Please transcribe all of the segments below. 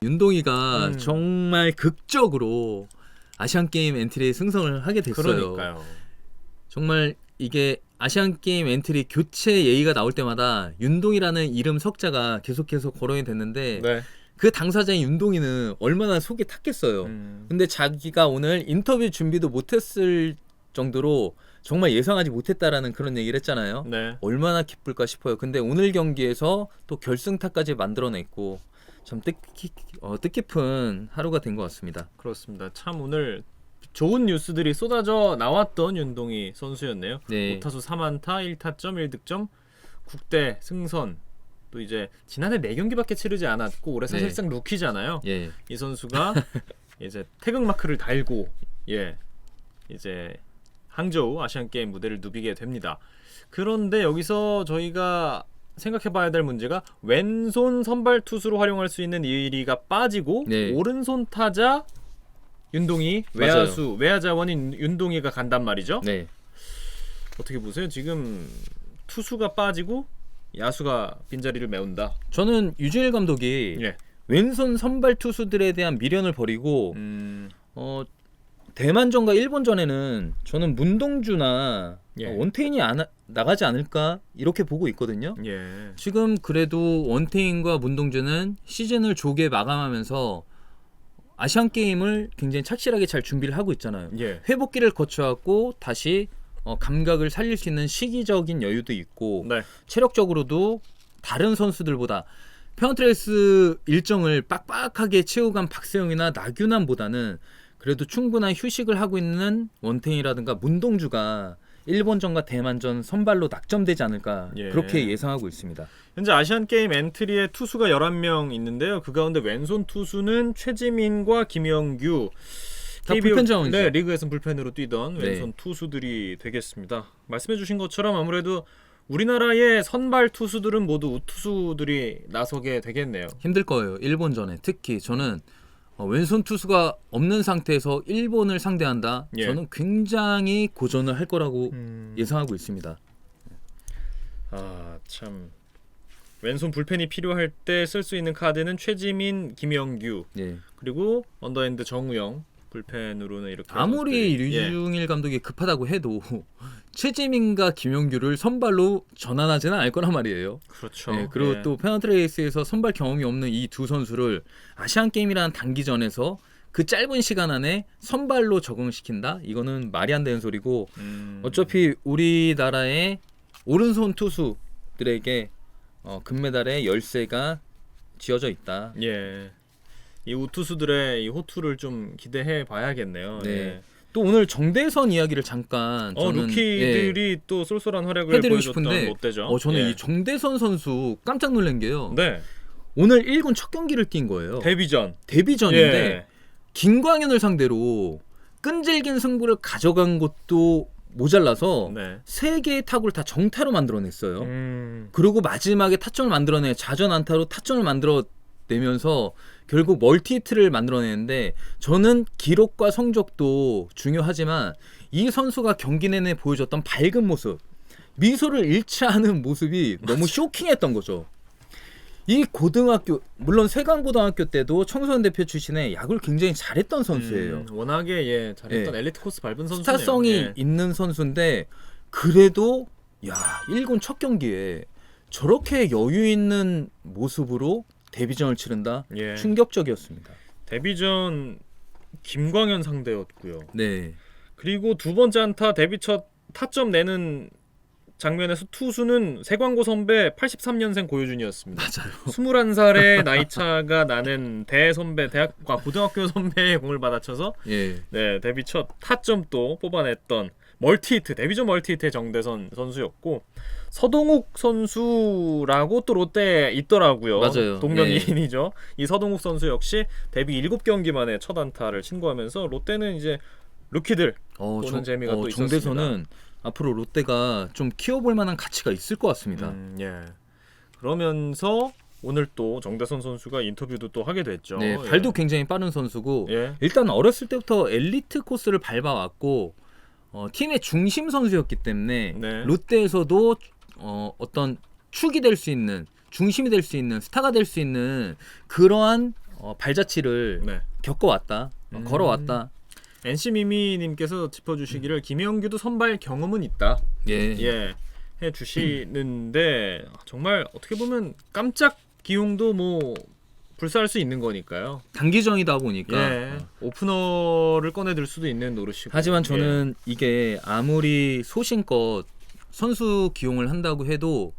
윤동희가 정말 극적으로 아시안게임 엔트리에 승선을 하게 됐어요. 그러니까요. 정말 이게 아시안게임 엔트리 교체 예의가 나올 때마다 윤동희라는 이름 석자가 계속해서 거론이 됐는데 네. 그 당사자인 윤동희는 얼마나 속이 탔겠어요. 근데 자기가 오늘 인터뷰 준비도 못했을 정도로 정말 예상하지 못했다라는 그런 얘기를 했잖아요. 네. 얼마나 기쁠까 싶어요. 근데 오늘 경기에서 또 결승타까지 만들어냈고 참 뜻깊은 하루가 된 것 같습니다. 그렇습니다. 참 오늘 좋은 뉴스들이 쏟아져 나왔던 윤동희 선수였네요. 네. 5타수 3안타 1타점 1득점 국대 승선. 또 이제 지난해 4경기밖에 치르지 않았고 올해 사실상 루키잖아요. 예. 이 선수가 이제 태극 마크를 달고 이제 항저우 아시안 게임 무대를 누비게 됩니다. 그런데 여기서 저희가 생각해봐야 될 문제가 왼손 선발 투수로 활용할 수 있는 이리가 빠지고 오른손 타자 윤동희, 외야 자원인 윤동희가 간단 말이죠. 네. 어떻게 보세요? 지금 투수가 빠지고 야수가 빈자리를 메운다. 저는 유진일 감독이 왼손 선발 투수들에 대한 미련을 버리고 대만전과 일본전에는 저는 문동주나 원태인이 나가지 않을까 이렇게 보고 있거든요. 지금 그래도 원태인과 문동주는 시즌을 조기에 마감하면서 아시안게임을 굉장히 착실하게 잘 준비를 하고 있잖아요. 회복기를 거쳐갖고 다시 감각을 살릴 수 있는 시기적인 여유도 있고 체력적으로도 다른 선수들보다 페어트레이스 일정을 빡빡하게 채우간 박세영이나 나균환보다는 그래도 충분한 휴식을 하고 있는 원태인이라든가 문동주가 일본전과 대만전 선발로 낙점되지 않을까 그렇게 예상하고 있습니다. 현재 아시안게임 엔트리에 투수가 11명 있는데요. 그 가운데 왼손 투수는 최지민과 김영규 불펜 자원이죠. 네, 리그에서는 불펜으로 뛰던 왼손 투수들이 되겠습니다. 말씀해주신 것처럼 아무래도 우리나라의 선발 투수들은 모두 우투수들이 나서게 되겠네요. 힘들 거예요. 일본전에 특히 저는 왼손 투수가 없는 상태에서 일본을 상대한다. 저는 굉장히 고전을 할 거라고 예상하고 있습니다. 아, 참 왼손 불펜이 필요할 때 쓸 수 있는 카드는 최지민, 김영규 그리고 언더핸드 정우영 불펜으로는 이렇게 아무리 류중일 감독이 급하다고 해도 최지민과 김영규를 선발로 전환하지는 않을 거란 말이에요. 그렇죠. 그리고 또 페너트레이스에서 선발 경험이 없는 이 두 선수를 아시안게임이라는 단기전에서 그 짧은 시간 안에 선발로 적응시킨다? 이거는 말이 안 되는 소리고 어차피 우리나라의 오른손 투수들에게 금메달의 열쇠가 쥐어져 있다. 이 우투수들의 이 호투를 좀 기대해 봐야겠네요. 또 오늘 정대선 이야기를 잠깐 저는 루키들이 또 쏠쏠한 활약을 해드리고 보여줬던 싶은데 롯데죠. 저는 이 정대선 선수 깜짝 놀란 게요. 오늘 1군 첫 경기를 뛴 거예요. 데뷔전인데 김광현을 상대로 끈질긴 승부를 가져간 것도 모자라서 세 개의 타구를 다 정타로 만들어냈어요. 그리고 마지막에 타점을 만들어내 좌전 안타로 타점을 만들어내면서 결국 멀티히트를 만들어내는데 저는 기록과 성적도 중요하지만 이 선수가 경기 내내 보여줬던 밝은 모습, 미소를 잃지 않은 모습이 너무 쇼킹했던 거죠. 이 고등학교, 물론 세강고등학교 때도 청소년 대표 출신의 야구를 굉장히 잘했던 선수예요. 워낙에 잘했던 엘리트 코스 밟은 선수네요. 스타성이 있는 선수인데 그래도 1군 첫 경기에 저렇게 여유 있는 모습으로 데뷔전을 치른다? 충격적이었습니다. 데뷔전 김광현 상대였고요. 그리고 두 번째 안타 데뷔 첫 타점 내는 장면에서 투수는 세광고 선배 83년생 고효준이었습니다. 맞아요. 21살의 나이 차가 나는 대선배, 대학과 고등학교 선배의 공을 받아쳐서 데뷔 첫 타점도 뽑아냈던 멀티히트, 데뷔전 멀티히트의 정대선 선수였고 서동욱 선수라고 또 롯데에 있더라고요. 맞아요. 동명이인이죠. 이 서동욱 선수 역시 데뷔 7경기 만에 첫 안타를 신고하면서 롯데는 이제 루키들 보는 재미가 또 있었습니다. 정대선은 앞으로 롯데가 좀 키워볼 만한 가치가 있을 것 같습니다. 그러면서 오늘 또 정대선 선수가 인터뷰도 또 하게 됐죠. 발도 굉장히 빠른 선수고 일단 어렸을 때부터 엘리트 코스를 밟아왔고 팀의 중심 선수였기 때문에 롯데에서도 어떤 축이 될 수 있는, 중심이 될 수 있는, 스타가 될 수 있는 그러한 발자취를 네. 겪어왔다, 걸어왔다. NC 미미님께서 짚어주시기를 김영규도 선발 경험은 있다. 예, 해주시는데 정말 어떻게 보면 깜짝 기용도 뭐 불사할 수 있는 거니까요. 단기전이다 보니까 오프너를 꺼내들 수도 있는 노릇이고. 하지만 저는 이게 아무리 소신껏 선수 기용을 한다고 해도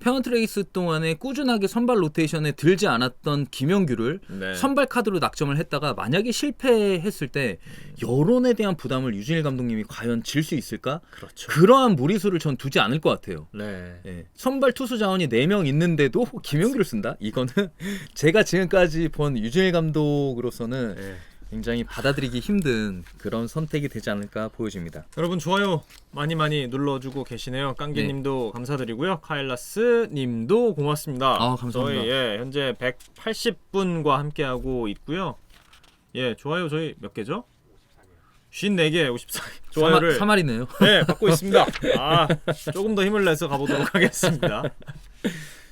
페넌트레이스 동안에 꾸준하게 선발 로테이션에 들지 않았던 김영규를 선발 카드로 낙점을 했다가 만약에 실패했을 때 여론에 대한 부담을 유진일 감독님이 과연 질 수 있을까? 그렇죠. 그러한 무리수를 전 두지 않을 것 같아요. 네. 선발 투수 자원이 4명 있는데도 김영규를 쓴다? 이거는 제가 지금까지 본 유진일 감독으로서는 굉장히 받아들이기 힘든 그런 선택이 되지 않을까 보여집니다. 여러분 좋아요 많이 눌러주고 계시네요. 깡기님도 감사드리고요. 카일라스님도 고맙습니다. 감사합니다. 저희 현재 180분과 함께하고 있고요. 좋아요 저희 몇 개죠? 54개, 54개 좋아요를 3알이네요. 받고 있습니다. 조금 더 힘을 내서 가보도록 하겠습니다.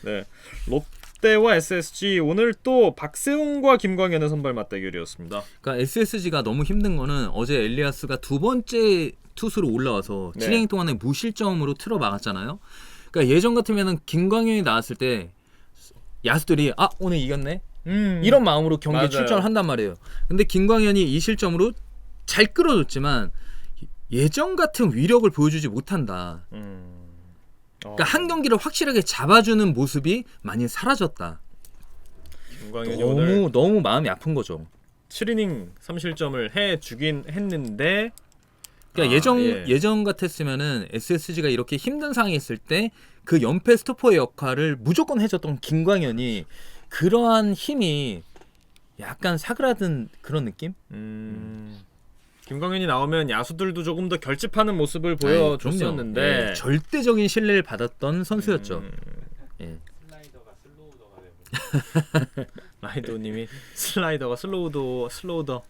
네, 롯데와 SSG 오늘 또 박세웅과 김광현의 선발 맞대결이었습니다. 그러니까 SSG가 너무 힘든 거는 어제 엘리아스가 두 번째 투수로 올라와서 7이닝 동안에 무실점으로 틀어 막았잖아요. 그러니까 예전 같으면은 김광현이 나왔을 때 야수들이 오늘 이겼네 이런 마음으로 경기에 출전을 한단 말이에요. 근데 김광현이 이 실점으로 잘 끌어줬지만 예전 같은 위력을 보여주지 못한다. 그러니까 한 경기를 확실하게 잡아주는 모습이 많이 사라졌다. 너무 마음이 아픈 거죠. 7이닝 3실점을 해주긴 했는데 그러니까 예전 같았으면은 SSG가 이렇게 힘든 상황에 있을 때 그 연패 스토퍼의 역할을 무조건 해줬던 김광현이 그러한 힘이 약간 사그라든 그런 느낌? 김광현이 나오면 야수들도 조금 더 결집하는 모습을 보여줬었는데 절대적인 신뢰를 받았던 선수였죠. 슬라이더가 슬로우더가 되고 라이더님이 슬라이더가 슬로우더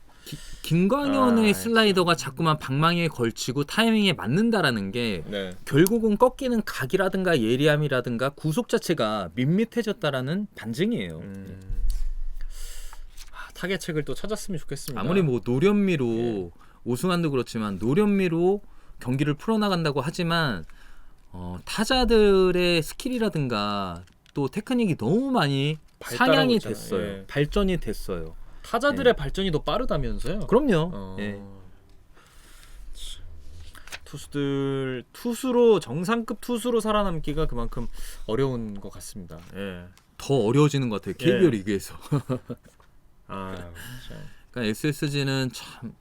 김광현의 슬라이더가 자꾸만 방망이에 걸치고 타이밍에 맞는다라는 게 결국은 꺾이는 각이라든가 예리함이라든가 구속 자체가 밋밋해졌다라는 반증이에요. 타겟책을 또 찾았으면 좋겠습니다. 아무리 뭐 노련미로 오승환도 그렇지만 노련미로 경기를 풀어나간다고 하지만 타자들의 스킬이라든가 또 테크닉이 너무 많이 상향이 됐어요. 발전이 됐어요. 타자들의 발전이 더 빠르다면서요? 그럼요. 투수로 정상급 투수로 살아남기가 그만큼 어려운 것 같습니다. 더 어려워지는 것 같아요. KBO 리그에서. 그러니까 SSG는 참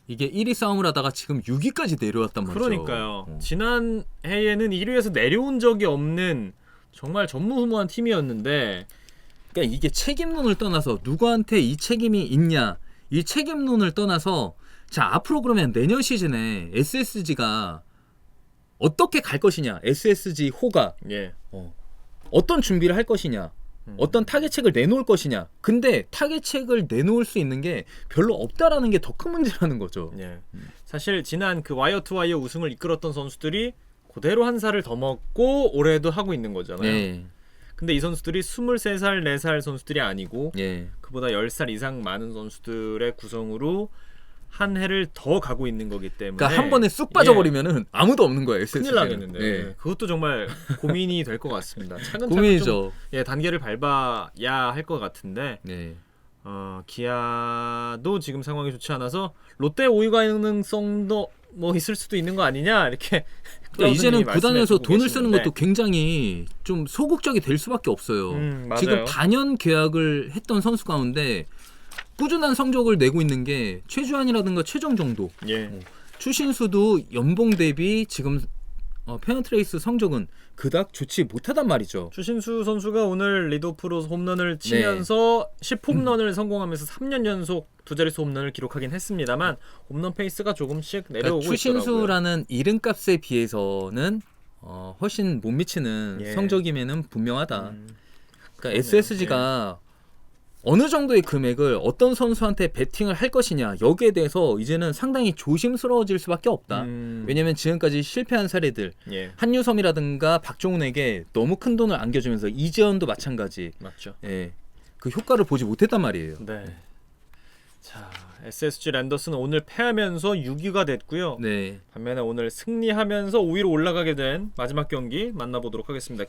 이게 1위 싸움을 하다가 지금 6위까지 내려왔단 말이죠. 그러니까요. 지난 해에는 1위에서 내려온 적이 없는 정말 전무후무한 팀이었는데 그러니까 이게 책임론을 떠나서 누구한테 이 책임이 있냐 이 책임론을 떠나서 자 앞으로 그러면 내년 시즌에 SSG가 어떻게 갈 것이냐 SSG 호가 어떤 준비를 할 것이냐 어떤 타겟책을 내놓을 것이냐. 근데 타겟책을 내놓을 수 있는 게 별로 없다라는 게 더 큰 문제라는 거죠. 사실 지난 그 와이어 투 와이어 우승을 이끌었던 선수들이 그대로 한 살을 더 먹고 올해도 하고 있는 거잖아요. 근데 이 선수들이 23살, 4살 선수들이 아니고 그보다 10살 이상 많은 선수들의 구성으로 한 해를 더 가고 있는 거기 때문에 그러니까 한 번에 쑥 빠져버리면은 아무도 없는 거예요. 큰일 나겠는데 그것도 정말 고민이 될 것 같습니다. 차근차근 고민이죠. 좀 단계를 밟아야 할 것 같은데 기아도 지금 상황이 좋지 않아서 롯데 5위 가능성도 뭐 있을 수도 있는 거 아니냐 이렇게 그러니까 이제는 구단에서 돈을 쓰는 것도 굉장히 좀 소극적이 될 수밖에 없어요. 지금 단연 계약을 했던 선수 가운데 꾸준한 성적을 내고 있는 게 최주환이라든가 최정 정도. 추신수도 연봉 대비 지금 페넌트레이스 성적은 그닥 좋지 못하단 말이죠. 추신수 선수가 오늘 리드오프로 홈런을 치면서 10홈런을 성공하면서 3년 연속 두 자릿수 홈런을 기록하긴 했습니다만 홈런 페이스가 조금씩 내려오고 그러니까 추신수라는 이름값에 비해서는 훨씬 못 미치는 성적임에는 분명하다. 그러니까 SSG가 어느 정도의 금액을 어떤 선수한테 베팅을 할 것이냐 여기에 대해서 이제는 상당히 조심스러워질 수밖에 없다. 왜냐하면 지금까지 실패한 사례들 한유섬이라든가 박종훈에게 너무 큰 돈을 안겨주면서 이재현도 마찬가지. 맞죠. 그 효과를 보지 못했단 말이에요. 네. 자, SSG 랜더스는 오늘 패하면서 6위가 됐고요. 네. 반면에 오늘 승리하면서 5위로 올라가게 된 마지막 경기 만나보도록 하겠습니다.